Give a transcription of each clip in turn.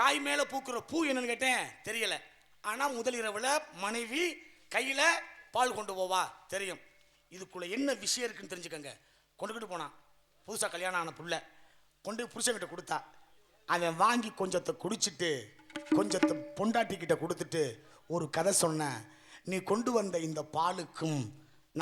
காய் மேலே பூக்குற பூ என்னன்னு கேட்டேன், தெரியல. ஆனால் முதல் இரவில் மனைவி கையில் பால் கொண்டு போவா, தெரியும். இதுக்குள்ள என்ன விஷயம் இருக்குன்னு தெரிஞ்சுக்கங்க. கொண்டுக்கிட்டு போனான், புதுசாக கல்யாணம் ஆன புள்ள கொண்டு புருஷன்கிட்ட கொடுத்தா. அவன் வாங்கி கொஞ்சத்தை குடிச்சிட்டு கொஞ்சத்தை பொண்டாட்டிக்கிட்ட கொடுத்துட்டு ஒரு கதை சொன்ன. நீ கொண்டு வந்த இந்த பாலுக்கும்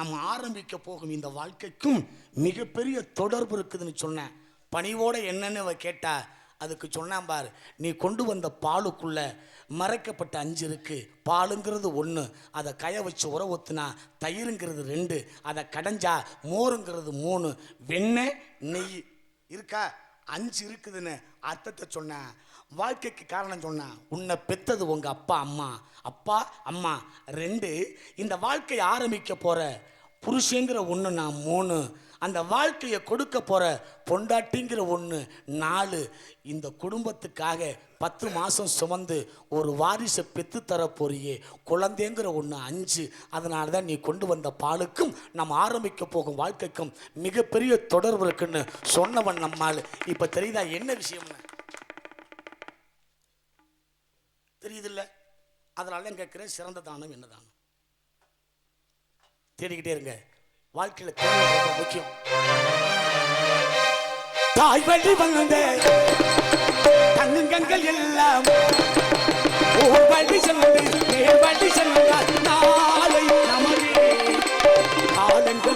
நம்ம ஆரம்பிக்க போகும் இந்த வாழ்க்கைக்கும் மிகப்பெரிய தொடர்பு இருக்குதுன்னு சொன்னேன். பணிவோட என்னன்னு அவ கேட்டா, அதுக்கு சொன்னான் பார், நீ கொண்டு வந்த பாலுக்குள்ள மறைக்கப்பட்ட 5 இருக்கு. பாலுங்கிறது 1, அதை கய வச்சு உர ஊத்துனா தயிருங்கிறது 2, அதை கடைஞ்சா மோருங்கிறது 3, வெண்ணெய் நெய் இருக்கா 5 இருக்குதுன்னு அர்த்தத்தை சொன்ன. வாழ்க்கைக்கு காரணம் சொன்ன. உன்னை பெத்தது உங்க அப்பா அம்மா, அப்பா அம்மா 2. இந்த வாழ்க்கையை ஆரம்பிக்க போற புருஷங்கிற 1 நான் 3. அந்த வாழ்க்கையை கொடுக்க போற பொண்டாட்டிங்கிற 1 4. இந்த குடும்பத்துக்காக 10 மாசம் சுமந்து ஒரு வாரிசை பெற்று தர போறியே குழந்தைங்கிற 1 5. அதனால தான் நீ கொண்டு வந்த பாலுக்கும் நம்ம ஆரம்பிக்க போகும் வாழ்க்கைக்கும் மிகப்பெரிய தொடர்பு இருக்குன்னு சொன்னவன் நம்மால். இப்ப தெரியுதா என்ன விஷயம்னு? தெரியுதில்ல? அதனால தான் கேட்கிறேன், சிறந்த தானம் என்ன தானம்? தேடிக்கிட்டே இருங்க. வாழ்க்கையில தேவை முக்கியம். தாய் வழி வந்த தங்கங்கள் எல்லாம் ஓர் வழி சென்று மேல் வழி சென்றால் நாளை நமக்கு காலங்கள்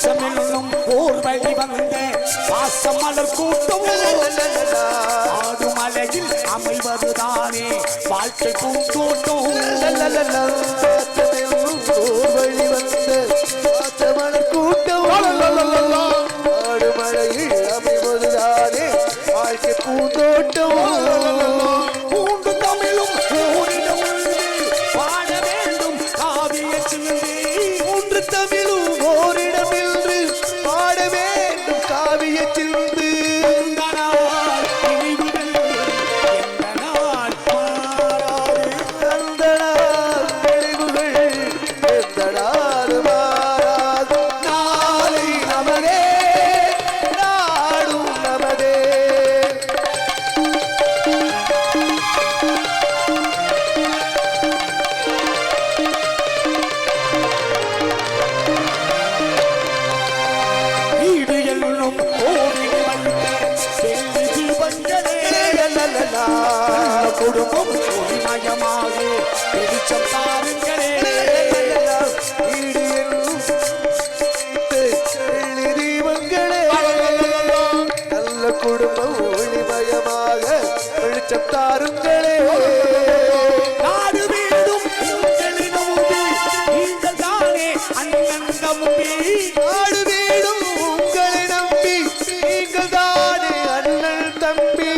சோலையில் ஓர் வழி வந்த பாசமலர் கூட்டம் ஆடுமலையில் அமைவதுதானே வாழ்க்கை பூந்தோட்டம். ஓர் வழி வந்த பாசமலர் கூட்டம் ஆடுமலையில் அமைவதுதானே வாழ்க்கை பூந்தோட்டம். பூண்டு தமிழும் ஓரிடம் வாழ வேண்டும் காவிய சிந்தை. மூன்று தமிழும் ஓரிடமில் பாட வேண்டும் காவியத்திலிருந்து. குடும்பம் ஒளிமயமாக வெளிச்சம் தாருங்களே. தீபங்களே நல்ல குடும்பம் ஒளிமயமாக வெளிச்சம் தாருங்களே. நாடு வீடும் நீங்கள் தானே அண்ணன் தம்பி. நாடு வீடும் உங்களை நம்பி நீங்கள் தானே அண்ணன் தம்பி.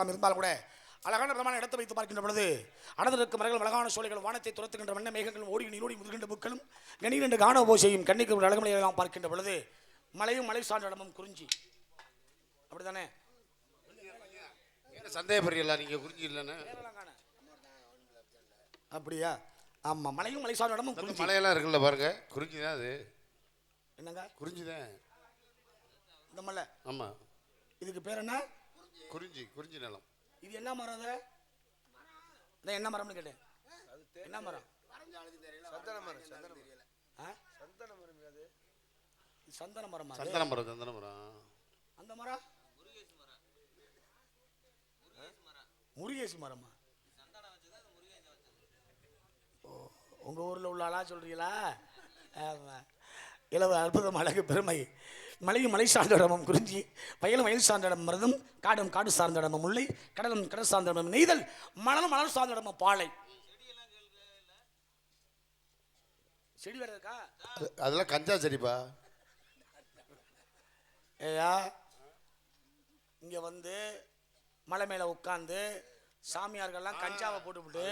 இருந்தாலும் கூட அழகான பிரமாண இடத்தை வைத்து பார்க்கின்ற பொழுது அடர்ந்திருக்கும் மரங்கள் அழகான சோலைகள் வானத்தை துரத்துகின்ற வண்ண மேகங்களும் ஓடி நீரோடி முதுகின்ற புக்களும் கணீரென்று காண போசையும் கண்ணிக்கு ஒரு அழகுமலையெல்லாம் பார்க்கின்ற பொழுது மலையும் மலை சார்ந்த இடமும் குறிஞ்சி. அப்படித்தானே? சந்தேகப்படுறீங்களா நீங்க? குறிஞ்சி இல்லைன்னு அப்படியா? ஆமா, மலையும் மலை சார்ந்த இடமும் குறிஞ்சி. மலையெல்லாம் இருக்குல்ல பாருங்க, குறிஞ்சி தான் அது. என்னங்க? குறிஞ்சி தான் இந்த மலை. ஆமா, இதுக்கு பேர் என்ன? குறிஞ்சி. குறிஞ்சி நிலம். இது என்ன மரம்? அது என்ன மரம்னு கேட்டேன். என்ன மரம்? சந்தன மரம். சந்தன மரம். சந்தன மரம். சந்தன மரம். அந்த மரம் முருகேசி மரமா? உங்க ஊர்ல உள்ள ஆளா சொல்றீங்களா? ஆமா. இளவு அற்புதம் அழகு பெருமை மலையும் மலை சார்ந்த இடமும் குறிஞ்சி, வயலும் வயல் சார்ந்த இடம் மருதம், காடும் காடு சார்ந்த இடமும் முல்லை, கடலும் கடல் சார்ந்த இடமும் நெய்தல், மணலும் மணல் சார்ந்த இடமும் பாலை. செடி வேற இருக்கா? அதெல்லாம் கஞ்சா செடிப்பா. ஏயா இங்க வந்து மலை மேல உட்கார்ந்து சாமியார்கள்லாம் கஞ்சாவை போட்டுவிட்டு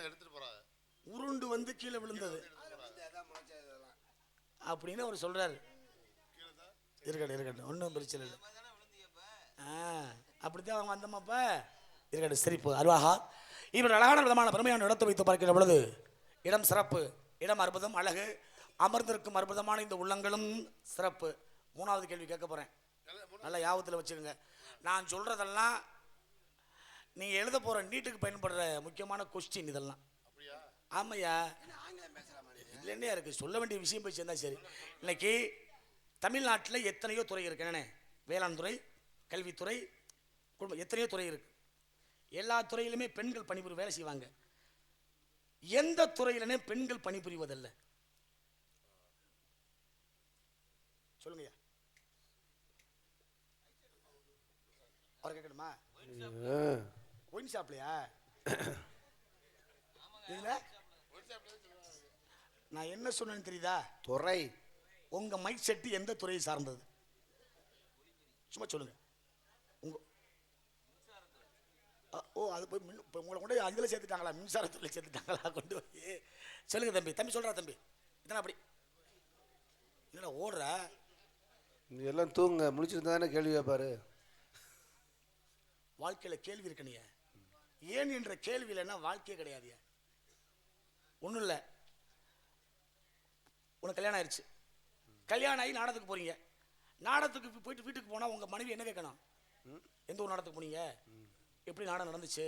எடுத்துட்டு போறாங்க, உருண்டு வந்து கீழே விழுந்தது அப்படின்னு அவர் சொல்றாரு. இருக்கட்டும் ஒன்றும் பிரச்சனை இல்லை. அப்படித்தான் அவங்க வந்தமாப்ப இருக்கட்டும். சிரிப்பு அருவாகா இவர் அழகான விதமான பெருமையான இடத்தை வைத்து பார்க்கிற பொழுது இடம் சிறப்பு, இடம் அற்புதம் அழகு, அமர்ந்திருக்கும் அற்புதமான இந்த உள்ளங்களும் சிறப்பு. மூணாவது கேள்வி கேட்க போறேன், நல்லா யாபத்தில் வச்சுக்கோங்க. நான் சொல்றதெல்லாம் நீங்க எழுத போற நீட்டுக்கு பயன்படுற முக்கியமான கொஸ்டின் இதெல்லாம். ஆமையா இதுல என்ன இருக்கு, சொல்ல வேண்டிய விஷயம் போய் சேர்ந்தா சரி. இன்னைக்கு தமிழ்நாட்டில் எத்தனையோ துறை இருக்கு. என்னண்ணே, வேளாண் துறை, கல்வித்துறை, குடும்பம், எத்தனையோ துறை இருக்கு. எல்லா துறையிலுமே பெண்கள் பணிபுரி வேலை செய்வாங்க. எந்த துறையிலே பெண்கள் பணிபுரிவதில்லை சொல்லுங்கய்யா. அவர் கேட்கணுமா? ஒயின் ஷாப்லையா? நான் என்ன சொன்னேன்னு தெரியுதா? துறை. உங்க மைக் செட்டு எந்த துறையை சார்ந்தது? சும்மா சொல்லுங்க. உங்க ஓ அது போய் உங்களை கொண்டு அதில் சேர்த்துட்டாங்களா? மின்சாரத்துறையில் சேர்த்துட்டாங்களா? கொண்டு போய் சொல்லுங்க தம்பி. தம்பி சொல்றா தம்பி, இதான் அப்படி என்னடா ஓடுற? எல்லாம் தூங்க முடிச்சிருந்தா தானே கேள்வி கேட்பாரு. வாழ்க்கையில் கேள்வி இருக்கணிய, ஏன் என்ற கேள்வி இல்லைன்னா வாழ்க்கையே கிடையாது. ஒன்றும் இல்லை, உனக்கு கல்யாணம் ஆயிடுச்சு, கல்யாணம் ஆகி நாடகத்துக்கு போறீங்க. நாடகத்துக்கு போயிட்டு வீட்டுக்கு போனால் உங்கள் மனைவி என்ன கேட்கணும்? எந்த ஒரு நாடகத்துக்கு போனீங்க, எப்படி நாடகம் நடந்துச்சு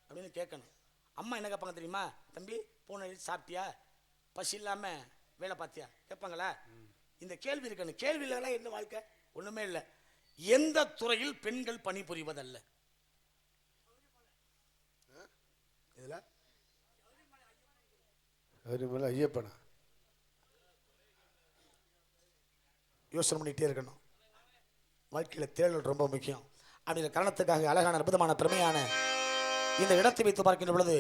அப்படின்னு கேட்கணும். அம்மா என்ன கேட்பாங்க தெரியுமா? தம்பி போன சாப்பிட்டியா, பசி இல்லாமல் வேலை பார்த்தியா கேட்பாங்களா? இந்த கேள்வி இருக்கணும். கேள்வி இல்லைனா என்ன வாழ்க்கை? ஒன்றுமே இல்லை. எந்த துறையில் பெண்கள் பணிபுரிவதல்ல? இதில் ஐயப்பனா யோசனை பண்ணிகிட்டே இருக்கணும். வாழ்க்கையில் தேடல் ரொம்ப முக்கியம். அப்படிங்கிற காரணத்துக்காக அழகான அற்புதமான பெருமையான இந்த இடத்தை வைத்து பார்க்கின்ற பொழுது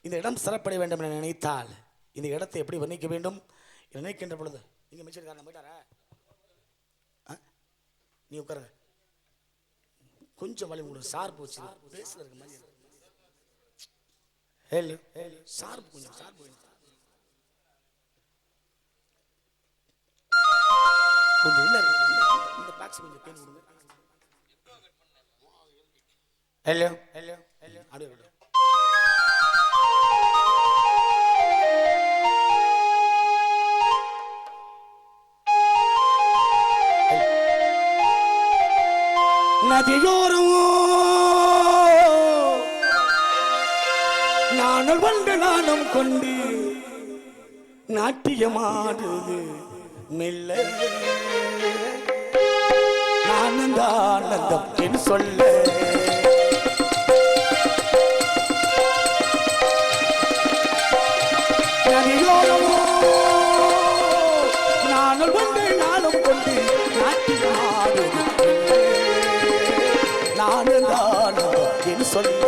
இந்த இடம் சிறப்படைய வேண்டும் என நினைத்தால் இந்த இடத்தை எப்படி வர்ணிக்க வேண்டும் நினைக்கின்ற பொழுது நீங்கள் மிச்சிருக்காரு போயிட்டாரா? நீ உட்காருங்க. கொஞ்சம் வழி உங்களுக்கு சார்பு வச்சு பேசல இருக்க மாதிரி சார்பு கொஞ்சம் சார்பு கொஞ்சம் இல்லை இந்த பாக்ஸ் கொஞ்சம் பேன் கொடுங்க. ஹலோ ஹலோ ஹலோ அப்படியே நதியோரம் நானும் வந்து நானும் கொண்டு நாட்டியமாடுது மெல்ல ஆனந்தானந்தம் என்று சொல்ல நானும் கொண்டு நானும் கொண்டு நாட்டியமாடுது ஆனந்தானந்தம் என்று சொல்ல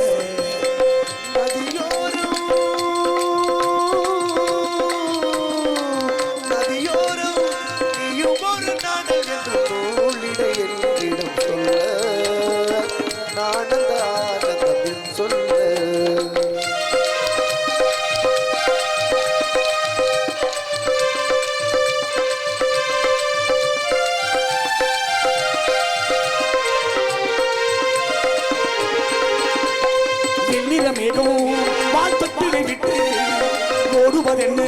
வாழ்த்தத்திலே விட்டு ஓடுவதென்ன